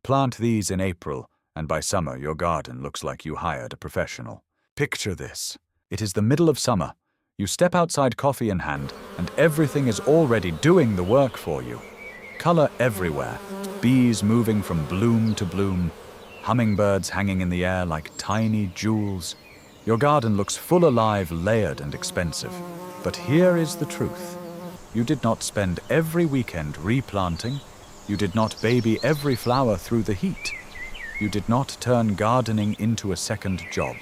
Plant these in April, and by summer your garden looks like you hired a professional. Picture this. It is the middle of summer. You step outside coffee in hand, and everything is already doing the work for you. Color everywhere, bees moving from bloom to bloom, hummingbirds hanging in the air like tiny jewels. Your garden looks full alive, layered and expensive. But here is the truth. You did not spend every weekend replanting. You did not baby every flower through the heat. You did not turn gardening into a second job.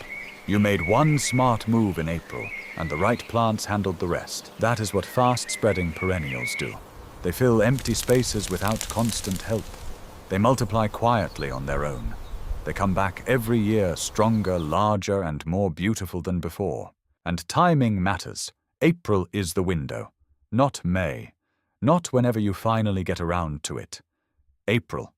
You made one smart move in April, and the right plants handled the rest. That is what fast-spreading perennials do. They fill empty spaces without constant help. They multiply quietly on their own. They come back every year stronger, larger, and more beautiful than before. And timing matters. April is the window, not May. Not whenever you finally get around to it. April.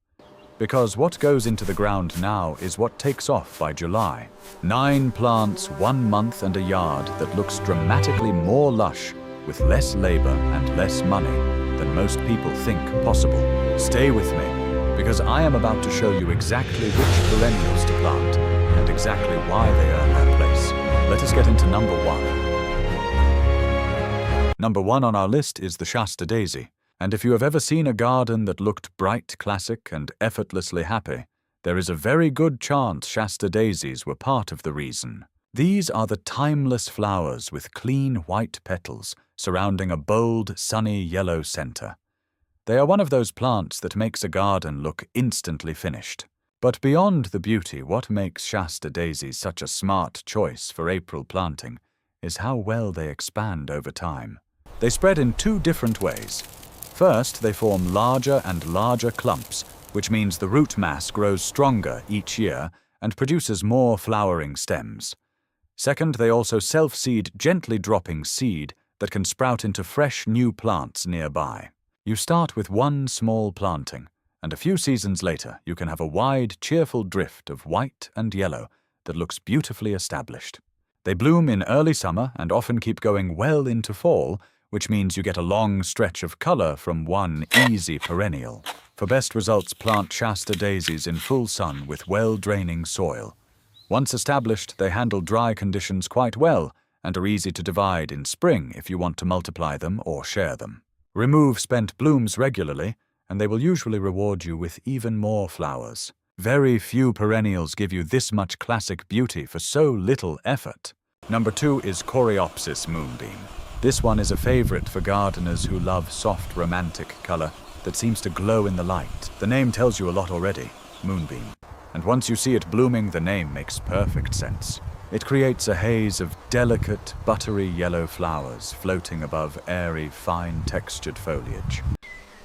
Because what goes into the ground now is what takes off by July. 9 plants, 1 month and a yard that looks dramatically more lush, with less labor and less money than most people think possible. Stay with me, because I am about to show you exactly which perennials to plant and exactly why they earn their place. Let us get into number 1. Number 1 on our list is the Shasta daisy. And if you have ever seen a garden that looked bright, classic, and effortlessly happy, there is a very good chance Shasta daisies were part of the reason. These are the timeless flowers with clean white petals surrounding a bold, sunny yellow center. They are one of those plants that makes a garden look instantly finished. But beyond the beauty, what makes Shasta daisies such a smart choice for April planting is how well they expand over time. They spread in 2 different ways. First, they form larger and larger clumps, which means the root mass grows stronger each year and produces more flowering stems. Second, they also self-seed, gently dropping seed that can sprout into fresh new plants nearby. You start with 1 small planting, and a few seasons later you can have a wide, cheerful drift of white and yellow that looks beautifully established. They bloom in early summer and often keep going well into fall, which means you get a long stretch of color from one easy perennial. For best results, plant Shasta daisies in full sun with well-draining soil. Once established, they handle dry conditions quite well and are easy to divide in spring if you want to multiply them or share them. Remove spent blooms regularly, and they will usually reward you with even more flowers. Very few perennials give you this much classic beauty for so little effort. Number 2 is Coreopsis moonbeam. This one is a favorite for gardeners who love soft, romantic color that seems to glow in the light. The name tells you a lot already, moonbeam. And once you see it blooming, the name makes perfect sense. It creates a haze of delicate, buttery yellow flowers floating above airy, fine-textured foliage.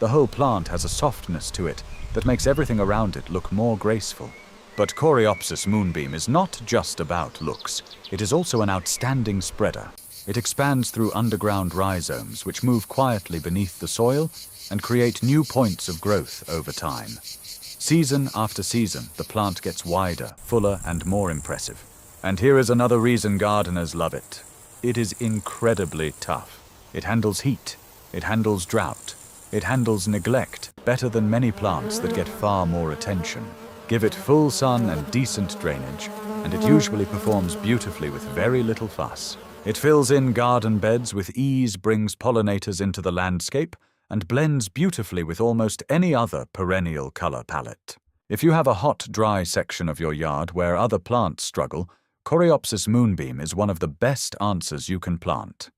The whole plant has a softness to it that makes everything around it look more graceful. But Coreopsis moonbeam is not just about looks. It is also an outstanding spreader. It expands through underground rhizomes, which move quietly beneath the soil and create new points of growth over time. Season after season, the plant gets wider, fuller, and more impressive. And here is another reason gardeners love it. It is incredibly tough. It handles heat. It handles drought. It handles neglect better than many plants that get far more attention. Give it full sun and decent drainage, and it usually performs beautifully with very little fuss. It fills in garden beds with ease, brings pollinators into the landscape, and blends beautifully with almost any other perennial color palette. If you have a hot, dry section of your yard where other plants struggle, Coreopsis moonbeam is one of the best answers you can plant.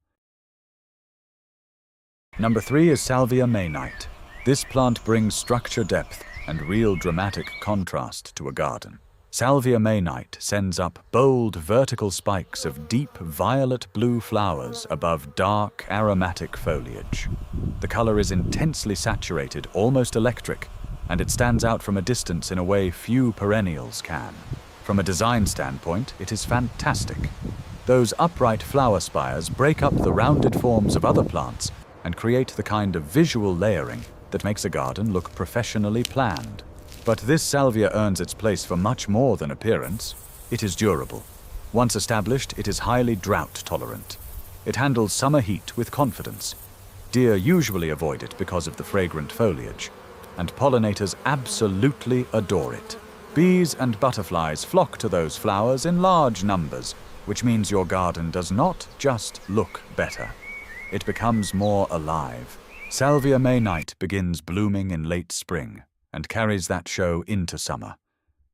Number 3 is Salvia May Night. This plant brings structure, depth, and real dramatic contrast to a garden. Salvia May Night sends up bold vertical spikes of deep violet-blue flowers above dark aromatic foliage. The color is intensely saturated, almost electric, and it stands out from a distance in a way few perennials can. From a design standpoint, it is fantastic. Those upright flower spires break up the rounded forms of other plants and create the kind of visual layering that makes a garden look professionally planned. But this salvia earns its place for much more than appearance. It is durable. Once established, it is highly drought-tolerant. It handles summer heat with confidence. Deer usually avoid it because of the fragrant foliage. and pollinators absolutely adore it. Bees and butterflies flock to those flowers in large numbers, which means your garden does not just look better. It becomes more alive. Salvia May Night begins blooming in late spring and carries that show into summer.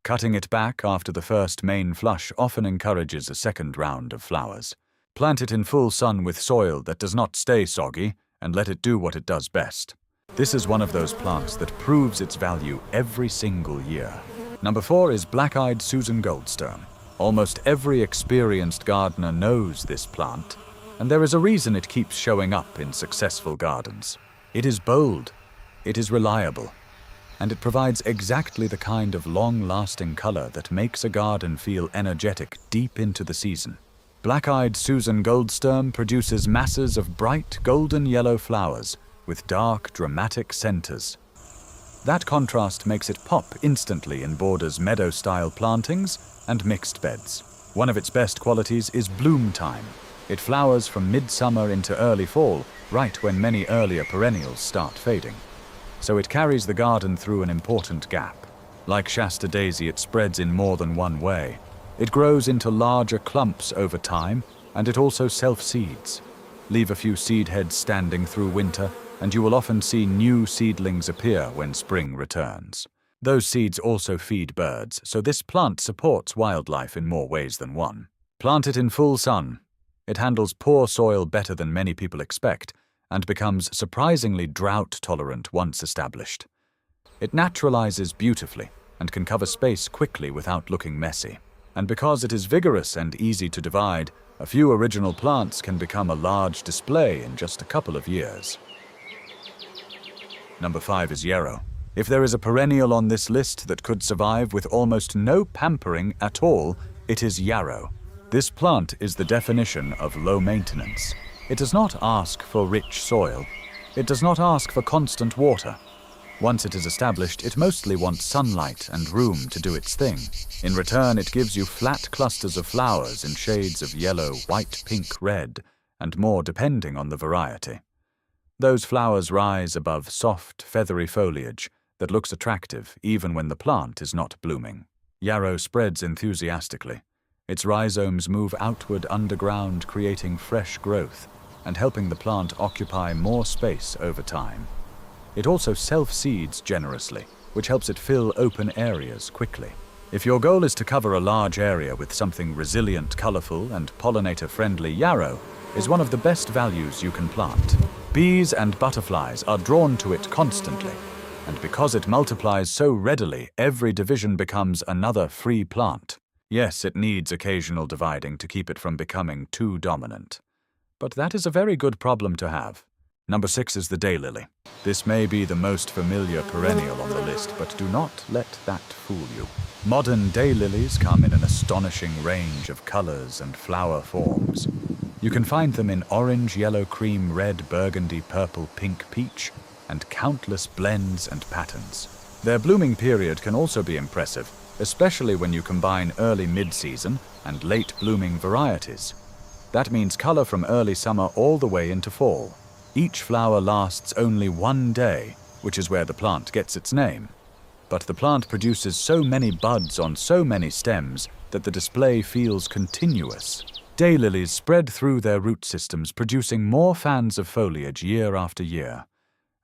Cutting it back after the first main flush often encourages a second round of flowers. Plant it in full sun with soil that does not stay soggy and let it do what it does best. This is one of those plants that proves its value every single year. Number 4 is black-eyed Susan Goldstone. Almost every experienced gardener knows this plant, and there is a reason it keeps showing up in successful gardens. It is bold, it is reliable, and it provides exactly the kind of long-lasting color that makes a garden feel energetic deep into the season. Black-eyed Susan Goldstone produces masses of bright golden yellow flowers with dark, dramatic centers. That contrast makes it pop instantly in borders meadow-style plantings and mixed beds. One of its best qualities is bloom time. It flowers from midsummer into early fall, right when many earlier perennials start fading. So it carries the garden through an important gap. Like Shasta daisy, it spreads in more than one way. It grows into larger clumps over time, and it also self-seeds. Leave a few seed heads standing through winter, and you will often see new seedlings appear when spring returns. Those seeds also feed birds, so this plant supports wildlife in more ways than one. Plant it in full sun. It handles poor soil better than many people expect, and becomes surprisingly drought-tolerant once established. It naturalizes beautifully and can cover space quickly without looking messy. And because it is vigorous and easy to divide, a few original plants can become a large display in just a couple of years. Number 5 is Yarrow. If there is a perennial on this list that could survive with almost no pampering at all, it is Yarrow. This plant is the definition of low maintenance. It does not ask for rich soil. It does not ask for constant water. Once it is established, it mostly wants sunlight and room to do its thing. In return, it gives you flat clusters of flowers in shades of yellow, white, pink, red, and more depending on the variety. Those flowers rise above soft, feathery foliage that looks attractive even when the plant is not blooming. Yarrow spreads enthusiastically. Its rhizomes move outward underground, creating fresh growth and helping the plant occupy more space over time. It also self-seeds generously, which helps it fill open areas quickly. If your goal is to cover a large area with something resilient, colorful, and pollinator-friendly, Yarrow is one of the best values you can plant. Bees and butterflies are drawn to it constantly, and because it multiplies so readily, every division becomes another free plant. Yes, it needs occasional dividing to keep it from becoming too dominant. But that is a very good problem to have. Number 6 is the Daylily. This may be the most familiar perennial on the list, but do not let that fool you. Modern daylilies come in an astonishing range of colors and flower forms. You can find them in orange, yellow, cream, red, burgundy, purple, pink, peach, and countless blends and patterns. Their blooming period can also be impressive, especially when you combine early mid-season and late blooming varieties. That means color from early summer all the way into fall. Each flower lasts only one day, which is where the plant gets its name. But the plant produces so many buds on so many stems that the display feels continuous. Daylilies spread through their root systems, producing more fans of foliage year after year.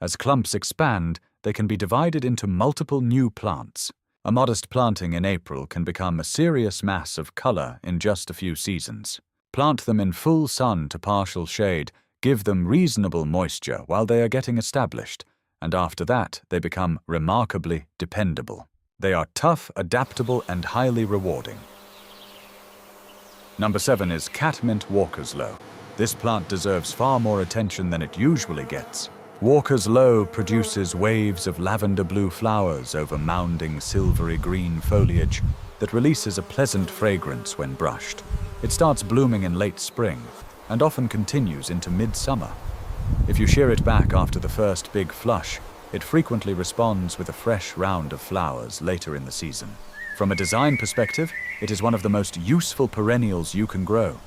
As clumps expand, they can be divided into multiple new plants. A modest planting in April can become a serious mass of color in just a few seasons. Plant them in full sun to partial shade, give them reasonable moisture while they are getting established, and after that they become remarkably dependable. They are tough, adaptable, and highly rewarding. Number 7 is Catmint Walker's Low. This plant deserves far more attention than it usually gets. Walker's Low produces waves of lavender blue flowers over mounding silvery green foliage that releases a pleasant fragrance when brushed. It starts blooming in late spring and often continues into midsummer. If you shear it back after the first big flush, it frequently responds with a fresh round of flowers later in the season. From a design perspective, it is one of the most useful perennials you can grow.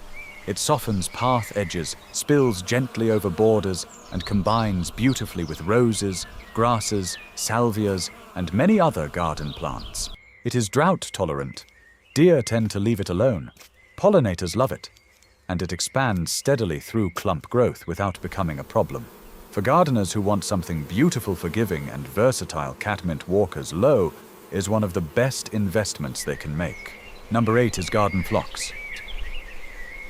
It softens path edges, spills gently over borders, and combines beautifully with roses, grasses, salvias, and many other garden plants. It is drought-tolerant. Deer tend to leave it alone. Pollinators love it. And it expands steadily through clump growth without becoming a problem. For gardeners who want something beautiful, forgiving, and versatile, Catmint Walker's Low is one of the best investments they can make. Number 8 is garden phlox.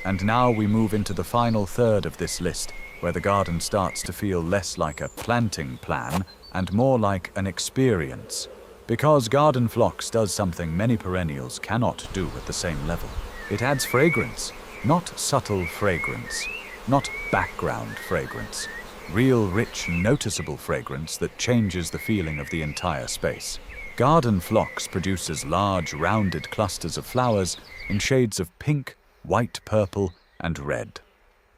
And now we move into the final third of this list, where the garden starts to feel less like a planting plan and more like an experience. Because garden phlox does something many perennials cannot do at the same level. It adds fragrance, not subtle fragrance, not background fragrance. Real, rich, noticeable fragrance that changes the feeling of the entire space. Garden phlox produces large, rounded clusters of flowers in shades of pink, white, purple, and red.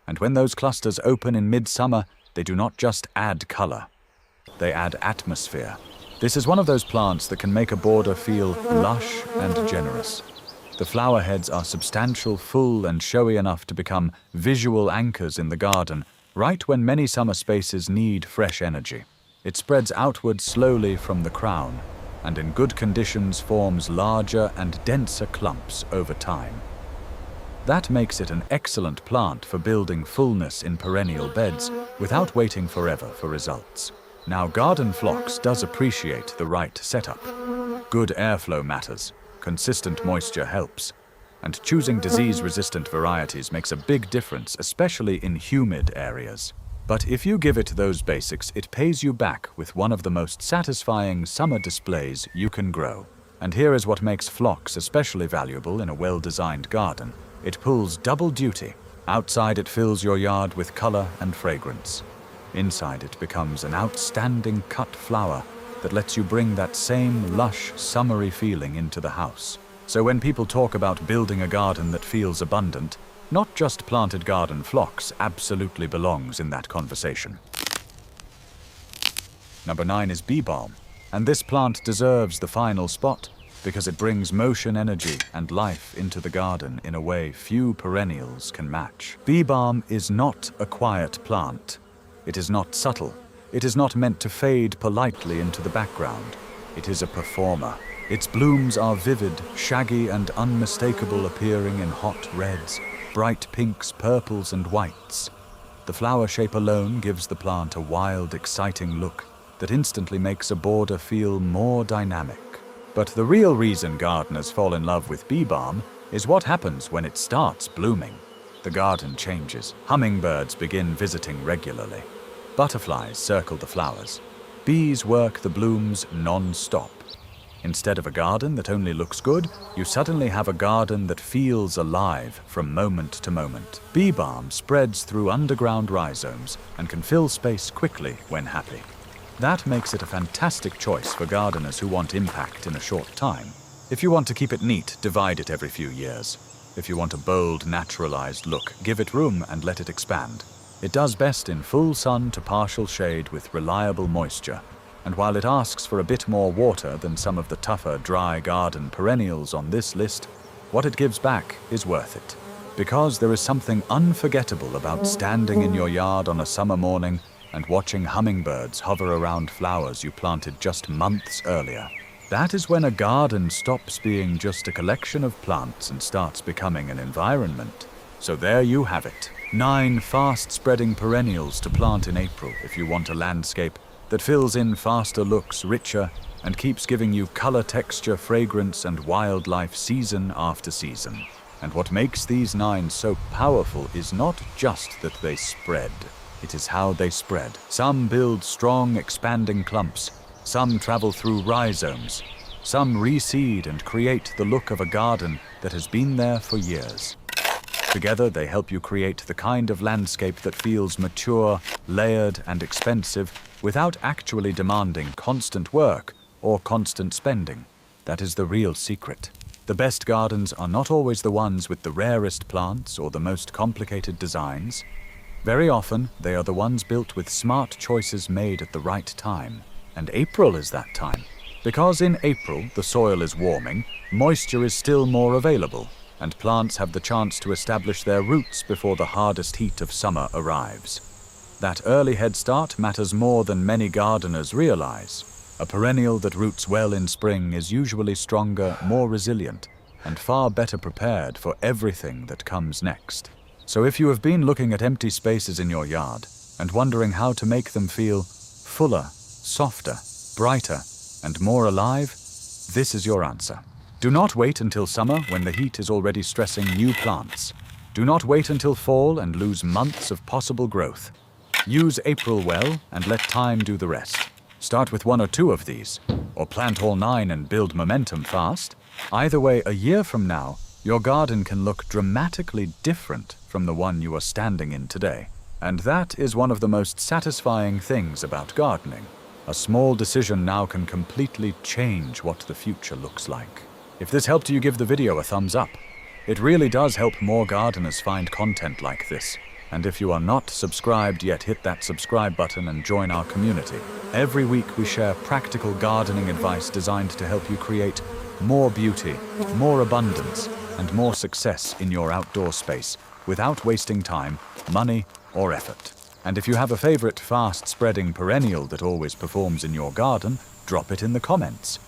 And when those clusters open in midsummer, they do not just add color. They add atmosphere. This is one of those plants that can make a border feel lush and generous. The flower heads are substantial, full, and showy enough to become visual anchors in the garden, right when many summer spaces need fresh energy. It spreads outward slowly from the crown, and in good conditions forms larger and denser clumps over time. That makes it an excellent plant for building fullness in perennial beds without waiting forever for results. Now, garden phlox does appreciate the right setup. Good airflow matters, consistent moisture helps, and choosing disease-resistant varieties makes a big difference, especially in humid areas. But if you give it those basics, it pays you back with one of the most satisfying summer displays you can grow. And here is what makes phlox especially valuable in a well-designed garden. It pulls double duty. Outside, it fills your yard with color and fragrance. Inside, it becomes an outstanding cut flower that lets you bring that same lush, summery feeling into the house. So when people talk about building a garden that feels abundant, not just planted garden phlox absolutely belongs in that conversation. Number 9 is bee balm, and this plant deserves the final spot because it brings motion, energy, and life into the garden in a way few perennials can match. Bee balm is not a quiet plant. It is not subtle. It is not meant to fade politely into the background. It is a performer. Its blooms are vivid, shaggy, and unmistakable, appearing in hot reds, bright pinks, purples, and whites. The flower shape alone gives the plant a wild, exciting look that instantly makes a border feel more dynamic. But the real reason gardeners fall in love with bee balm is what happens when it starts blooming. The garden changes. Hummingbirds begin visiting regularly. Butterflies circle the flowers. Bees work the blooms non-stop. Instead of a garden that only looks good, you suddenly have a garden that feels alive from moment to moment. Bee balm spreads through underground rhizomes and can fill space quickly when happy. That makes it a fantastic choice for gardeners who want impact in a short time. If you want to keep it neat, divide it every few years. If you want a bold, naturalized look, give it room and let it expand. It does best in full sun to partial shade with reliable moisture. And while it asks for a bit more water than some of the tougher, dry garden perennials on this list, what it gives back is worth it. Because there is something unforgettable about standing in your yard on a summer morning and watching hummingbirds hover around flowers you planted just months earlier. That is when a garden stops being just a collection of plants and starts becoming an environment. So there you have it. 9 fast-spreading perennials to plant in April if you want a landscape that fills in faster, looks richer, and keeps giving you color, texture, fragrance, and wildlife season after season. And what makes these 9 so powerful is not just that they spread. It is how they spread. Some build strong, expanding clumps. Some travel through rhizomes. Some reseed and create the look of a garden that has been there for years. Together, they help you create the kind of landscape that feels mature, layered, and expensive without actually demanding constant work or constant spending. That is the real secret. The best gardens are not always the ones with the rarest plants or the most complicated designs. Very often, they are the ones built with smart choices made at the right time. And April is that time. Because in April, the soil is warming, moisture is still more available, and plants have the chance to establish their roots before the hardest heat of summer arrives. That early head start matters more than many gardeners realize. A perennial that roots well in spring is usually stronger, more resilient, and far better prepared for everything that comes next. So if you have been looking at empty spaces in your yard and wondering how to make them feel fuller, softer, brighter, and more alive, this is your answer. Do not wait until summer when the heat is already stressing new plants. Do not wait until fall and lose months of possible growth. Use April well and let time do the rest. Start with 1 or 2 of these, or plant all 9 and build momentum fast. Either way, a year from now, your garden can look dramatically different from the one you are standing in today. And that is one of the most satisfying things about gardening. A small decision now can completely change what the future looks like. If this helped you, give the video a thumbs up. It really does help more gardeners find content like this. And if you are not subscribed yet, hit that subscribe button and join our community. Every week we share practical gardening advice designed to help you create more beauty, more abundance, and more success in your outdoor space without wasting time, money, or effort. And if you have a favorite fast-spreading perennial that always performs in your garden, drop it in the comments.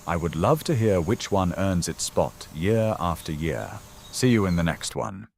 I would love to hear which one earns its spot year after year. See you in the next one.